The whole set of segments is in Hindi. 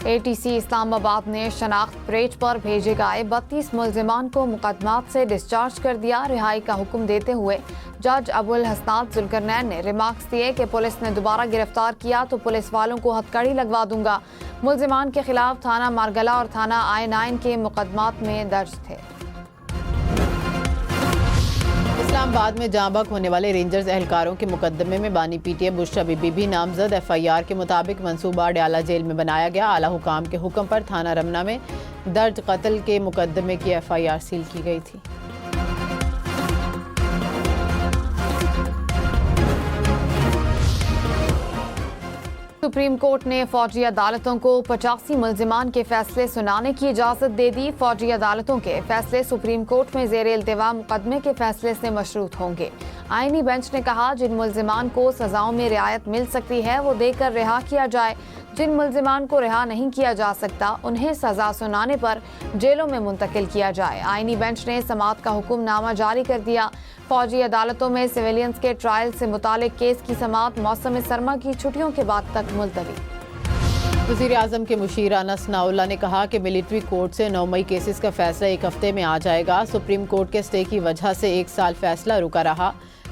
ATC इस्लामाबाद ने शनाख्त परेड पर भेजे गए 32 मुल्जिमान को मुकदमात से डिस्चार्ज कर दिया। रिहाई का हुक्म देते हुए जज अबुल हसनात जुल्करनैन ने रिमार्क्स दिए कि पुलिस ने दोबारा गिरफ्तार किया तो पुलिस वालों को हथकड़ी लगवा दूंगा। मुल्जिमान के खिलाफ थाना मारगला और थाना I9 के मुकदमात में दर्ज थे। इस्लामाबाद में जांबक होने वाले रेंजर्स एहलकारों के मुकदमे में बानी PTI बुशरा बीबी भी नामजद। FIR के मुताबिक मंसूबा डयाला जेल में बनाया गया। आला हुकाम के हुक्म पर थाना रमना में दर्ज कत्ल के मुकदमे की FIR सील की गई थी। सुप्रीम कोर्ट ने फौजी अदालतों को 85 मुल्जिमान के फैसले सुनाने की इजाज़त दे दी। फौजी अदालतों के फैसले सुप्रीम कोर्ट में ज़ेर इल्तिवा मुकदमे के फैसले से मशरूत होंगे। आईनी बेंच ने कहा जिन मुल्जिमान को सजाओं में रियायत मिल सकती है वो देकर रिहा किया जाए। जिन मुल्जिमान को रिहा नहीं किया जा सकता उन्हें सजा सुनाने पर जेलों में मुंतकिल किया जाए। आईनी बेंच ने समाअत का हुक्मनामा जारी कर दिया। फौजी अदालतों में सिविलियंस के ट्रायल से मुतालिक केस की समाअत मौसम सरमा की छुट्टियों के बाद तक मुलतवी। वज़ीर-ए-आज़म के मुशीर अनस नाउल्लाह ने कहा कि मिलिट्री कोर्ट से 9 मई केसेस का फैसला एक हफ्ते में आ जाएगा। सुप्रीम कोर्ट के स्टे की वजह से 1 साल फैसला रुका रहा।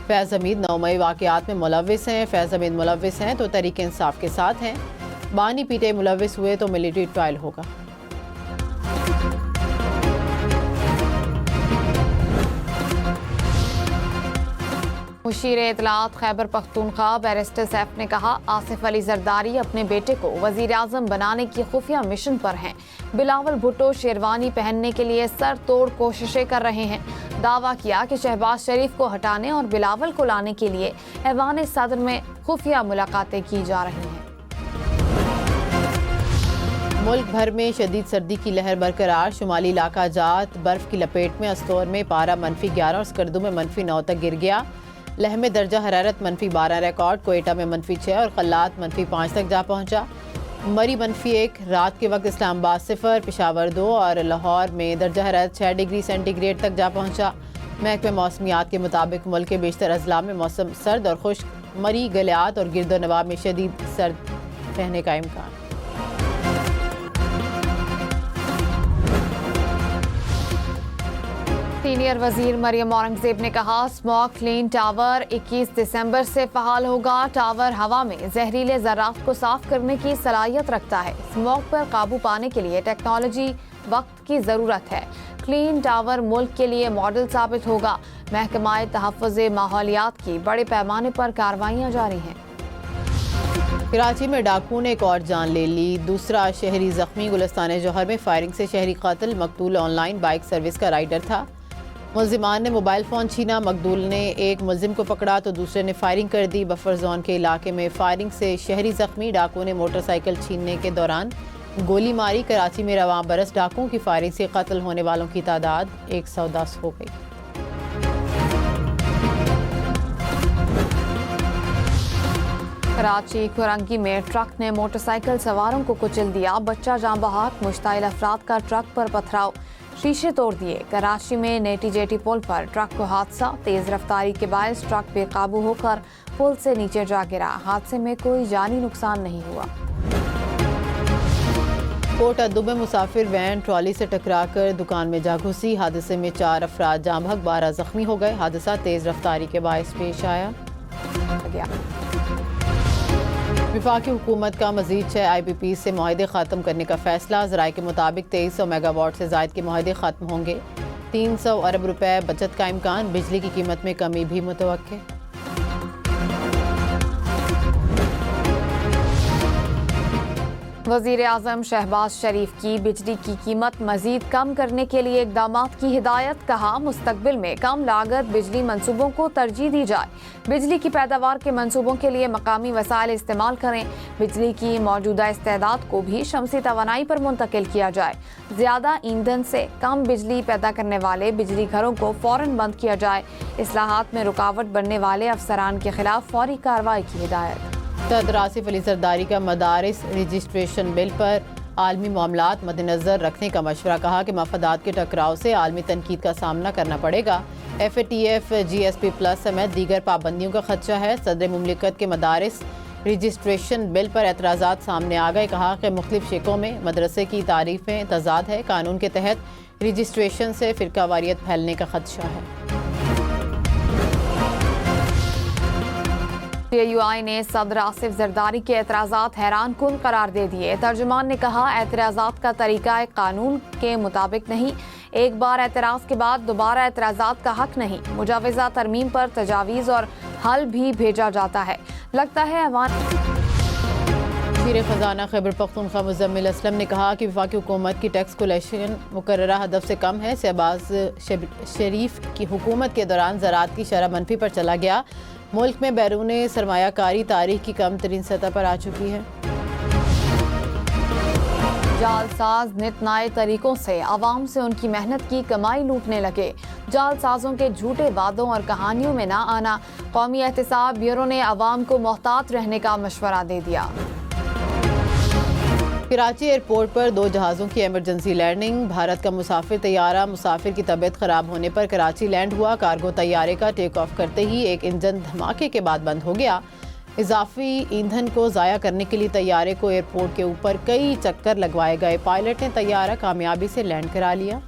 फैज़ हमीद 9 मई वाक़यात में मुलव्विस हैं। फैज़ हमीद मुलव्विस हैं तो तहरीक इंसाफ के साथ हैं। बानी PTI मुलव्विस हुए तो मिलिट्री ट्रायल होगा। मुशीर इत्तलात खैबर पख्तूनख्वा बैरिस्टर सैफ ने कहा आसिफ अली जरदारी अपने बेटे को वज़ीर आज़म बनाने की खुफिया मिशन पर हैं। बिलावल भुट्टो शेरवानी पहनने के लिए सर तोड़ कोशिशें कर रहे हैं। दावा किया कि शहबाज शरीफ को हटाने और बिलावल को लाने के लिए ऐवान सदर में खुफिया मुलाकातें की जा रही हैं। मुल्क भर में शदीद सर्दी की लहर बरकरार। शुमाली इलाका जात बर्फ की लपेट में। अस्तौर में पारा -11 और स्कर्दू में -9 तक गिर गया। लह में दर्जा हरारत -12 रिकॉर्ड। कोयटा में -6 और खल्लात -5 तक जा पहुंचा। मरी -1। रात के वक्त इस्लामाबाद 0, पेशावर 2 और लाहौर में दर्जा हरारत 6 डिग्री सेंटीग्रेड तक जा पहुंचा। महकमे मौसमियात के मुताबिक मुल्क के बेशतर अजला में मौसम सर्द और खुश्क। मरी, गलियात और गिरदोनवाब में शदीद सर्द रहने का इम्कान। सीनियर वजीर मरियम औरंगजेब ने कहा स्मॉग क्लीन टावर 21 दिसंबर से फ़ाल होगा। टावर हवा में जहरीले ज़रात को साफ करने की सलाहियत रखता है। स्मॉग पर काबू पाने के लिए टेक्नोलॉजी वक्त की ज़रूरत है। क्लीन टावर मुल्क के लिए मॉडल साबित होगा। महकमा तहफ़्फ़ुज़ माहौलियात की बड़े पैमाने पर कार्रवाइयाँ जारी हैं। कराची में डाकू ने एक और जान ले ली। दूसरा शहरी जख्मी। गुलिस्तान जौहर में फायरिंग से शहरी कत्ल। मकतूल ऑनलाइन बाइक सर्विस का राइडर था। मुल्जिमान ने मोबाइल फ़ोन छीना। मकदूल ने एक मुल्जिम को पकड़ा तो दूसरे ने फायरिंग कर दी। बफर जोन के इलाके में फायरिंग से शहरी जख्मी। डाकू ने मोटरसाइकिल छीनने के दौरान गोली मारी। कराची में रवां बरस डाकुओं की फायरिंग से कत्ल होने वालों की तादाद 110 हो गई। कराची कुरंगी में ट्रक ने मोटरसाइकिल सवारों को कुचल दिया। बच्चा जान बहक। मुश्ताइल अफराद का ट्रक पर पथराव, शीशे तोड़ दिए। कराची में नेटी जेटी पुल पर ट्रक को हादसा। तेज रफ्तारी के बायस ट्रक बेकाबू होकर पुल से नीचे जा गिरा। हादसे में कोई जानी नुकसान नहीं हुआ। कोट अद्दू में मुसाफिर वैन ट्रॉली से टकराकर दुकान में जा घुसी। हादसे में 4 अफराद जाँ बहक, 12 जख्मी हो गए। हादसा तेज रफ्तारी के बायस पेश आया। वफाकी हुकूमत का मजीद 6 IPP से मुआहदे ख़त्म करने का फैसला। ज़राए के मुताबिक 2300 मेगावाट से ज़ायद के मुआहदे ख़त्म होंगे। 300 अरब रुपए बचत का इम्कान। बिजली की कीमत में कमी भी मुतवक्के। वज़ीर आज़म शहबाज शरीफ की बिजली की कीमत मजीद कम करने के लिए इक़दामात की हिदायत। कहा मुस्तक़बिल में कम लागत बिजली मंसूबों को तरजीह दी जाए। बिजली की पैदावार के मंसूबों के लिए मकामी वसाइल इस्तेमाल करें। बिजली की मौजूदा इस्तेदाद को भी शमसी तवानाई पर मुंतकिल किया जाए। ज़्यादा ईंधन से कम बिजली पैदा करने वाले बिजली घरों को फ़ौरन बंद किया जाए। इस्लाहात में रुकावट बनने वाले अफसरान के खिलाफ फौरी कार्रवाई की हिदायत। सदर आसिफ अली जरदारी का मदारिस रजिस्ट्रेशन बिल पर आलमी मामलात मद्देनज़र रखने का मशवरा। कहा कि मफादात के टकराव से आलमी तनकीद का सामना करना पड़ेगा। FATF GSP+ समेत दीगर पाबंदियों का खदशा है। सदर मुमलिकत के मदारिस रजिस्ट्रेशन बिल पर एतराज़ात सामने आ गए। कहा कि मुख्तलिफ शिकों में मदरसे की तारीफें तजाद है। कानून के तहत रजिस्ट्रेशन से फ़िरका वारियत फैलने का खदशा है। PAUI ने सदर आसिफ जरदारी के एतराज़ात हैरान कुन करार दे दिए। तर्जुमान ने कहा, एतराज़ात का तरीका कानून के मुताबिक नहीं, एक बार एतराज़ के बाद दोबारा एतराज़ात का हक नहीं। मुजाविज़ा तरमीम पर तजावीज़ और हल भी भेजा जाता है। लगता है वज़ीर ख़ज़ाना खैबर पख्तूनख्वा मुज़म्मिल असलम ने कहा कि वफाकी हुकूमत की टैक्स कलेक्शन मुकर्ररा हदफ से कम है। शहबाज शरीफ की हुकूमत के दौरान ज़राअत की शरह मनफी पर चला गया। मुल्क में बैरून सरमायाकारी तारीख की कम तरीन सतह पर आ चुकी है। जालसाज नित नए तरीकों से आवाम से उनकी मेहनत की कमाई लूटने लगे। जालसाजों के झूठे वादों और कहानियों में ना आना। कौमी एहतिसाब ब्यूरो ने आवाम को मोहतात रहने का मशवरा दे दिया। कराची एयरपोर्ट पर 2 जहाज़ों की एमरजेंसी लैंडिंग। भारत का मुसाफिर तैयारा मुसाफिर की तबीयत ख़राब होने पर कराची लैंड हुआ। कार्गो तैयारे का टेक ऑफ करते ही एक इंजन धमाके के बाद बंद हो गया। इजाफी ईंधन को ज़ाया करने के लिए तैयारे को एयरपोर्ट के ऊपर कई चक्कर लगवाए गए। पायलट ने तैयारा कामयाबी से लैंड करा लिया।